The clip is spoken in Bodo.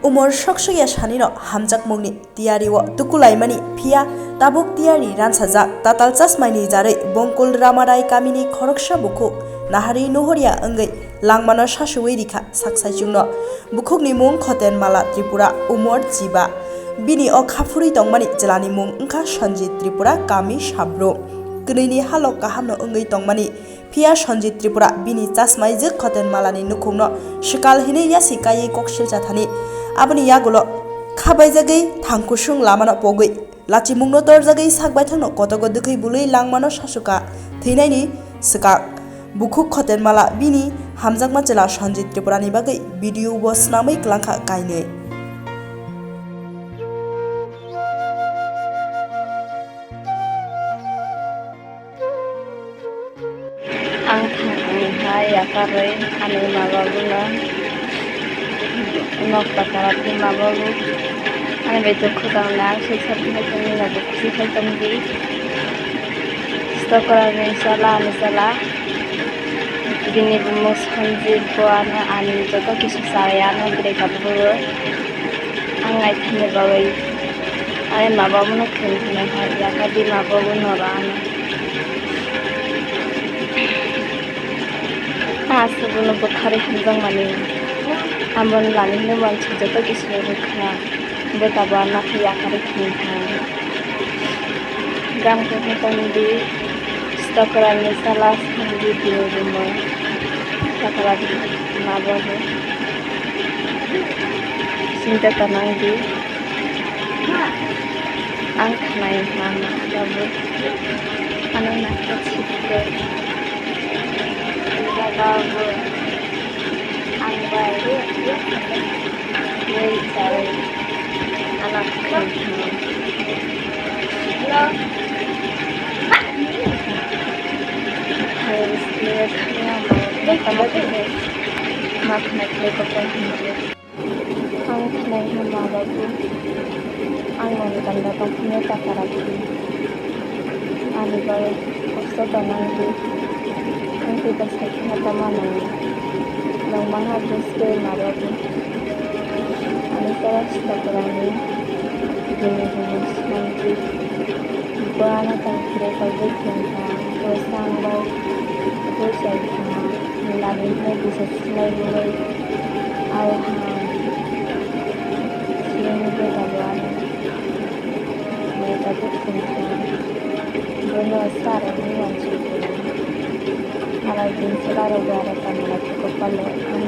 umor shokshya shanino hamjak mungni tiariwo tukulaimani phia tabuk tiari ransajak tatal chasmaini jare bongkul ramarai kamini khoroksha bukhuk nahari nohoria angai langmano shashuwei rikha saksai chungno bukhukni mung khoten mala tripura umor jiba bini o khafuri tongmani jelani mung wngkha Sanjit Tripura kami sabro kneini halok kahamno angai tongmani phia Sanjit Tripura bini chasmai jek khoten malani nukhungno shikal hinei yasi kai koksil jathani aboni yagulo khabaijagei thangkusung lamano pogoi lachimungno torjagei sakbai thangno kotogo dukhui bului langmano sasuka thinaini sikak bukhuk khoten mala bini hamjakma jela Sanjit Tripura ni bagai video bo snamai klangkha kainei ang thanghay akarai anai mababuno nok pakarati mababu ani beto khudang na sei sabti hakani na buksi khaltamgi stokora sala bini bumo Sanjit bo ani joto kisu sayano gre kabu angai thane babai ani mababuno khulne ha yakadi mababuno rana Asal bukhari hamjang mani ambon lani ne wanchi joto kisu rukha betaba na khiya kari khintha gam ko tandi stokra ni salas khandi dio mo sakala na bobo sinta tanang di ang khnai mama babu ana na chikko babu ang baru wait sorry anak khintha harus lihatnya mau tambah makna kelompok ini ang khnai hama babu ang tanda punya takarati ani baru kosto tanang ang kita sakit tamanan ng mga gusto mababu ani teras takarani Ginigos Sanjit buana tangkire pagkikita Rosangay Rosayha Nilamin na bisa silay mulay Awahang Sinugo tabuana May tabot kinta Bruno Astara Niwan Chikura Halay din sila rogara tamala Tukopalo Ang